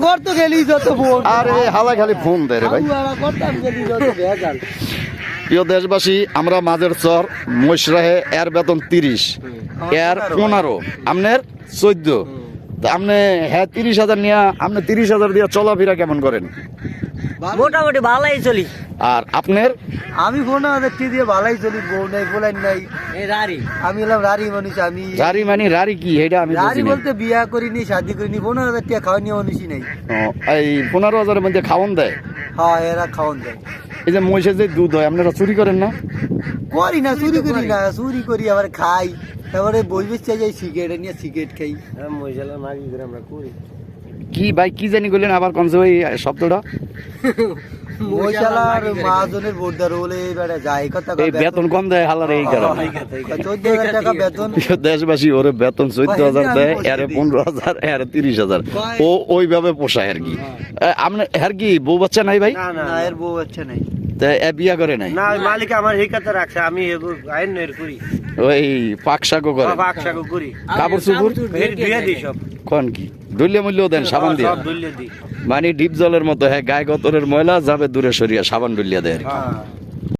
ঘর তো গেলি যত ফোন আরে হালা খালি ফোন দেয় রে ভাই। করতাম গেলি যত ভেজাল। প্রিয় দেশবাসী, আমরা মাঝের চর মশরাহে এর বেতন 30, এর 15, আপনার 14। তা আপনি হ্যাঁ 30,000 নিয়ে আপনি 30,000 দিয়ে চলাফেরা কেমন করেন? মোটামুটি ভালোই চলি। আর আপনার? আমি ফোন দিয়ে ভালাই চলি, বউ নাই বলাই নাই। এই রারি আমি এলাম রারি মানুষ। আমি রারি মানে রারি কি এটা আমি রারি বুঝি না। বলতে বিয়া করিনি, শাদি করিনি, 15,000 টাকা খাওয়া নিয়ে মানুষই নাই। ও, এই 15,000-এর মধ্যে খাওয়ান দেয়? হ্যাঁ, এরা খাওয়ান দেয়। এই যে মহিষের যে দুধ হয় আপনারা চুরি করেন না? করি না, চুরি করি না, চুরি করি আবার খাই। তারপরে বই বেচতে যাই, সিগারেট নিয়ে সিগারেট খাই। কি ভাই কি জানি বললেন আবার কোন ওই শব্দটা? মহিষালার মহাজনের বোর্ডার বলে বেড়া যায় কথা। এই বেতন কম দেয় হালার এই কারণে। 14,000 টাকা বেতন। দেশবাসী ওরে বেতন 14,000 দেয়, এর 15,000, এর 30,000। ও ওইভাবে পোষায় আর কি। আপনার আর কি বউ বাচ্চা নাই ভাই? না, এর বউ বাচ্চা নাই। তা এ বিয়া করে নাই? না, মালিক আমার হিকাতে রাখছে, আমি আইন নয়ের করি, ওই পাকশাকও করে, বাক্সাকে করি, কাপড় চুপুর ধুয়ে দিই সব, কোন কি দলীয় মূল্য দেন সাবান দিয়ে? সব ধুয়ে দিই। মানে ডিপ জলের মতো, হ্যাঁ গায়ে গতরের ময়লা যাবে দূরে সরিয়া সাবান ডুলিয়া দেয় আর কি। হ্যাঁ।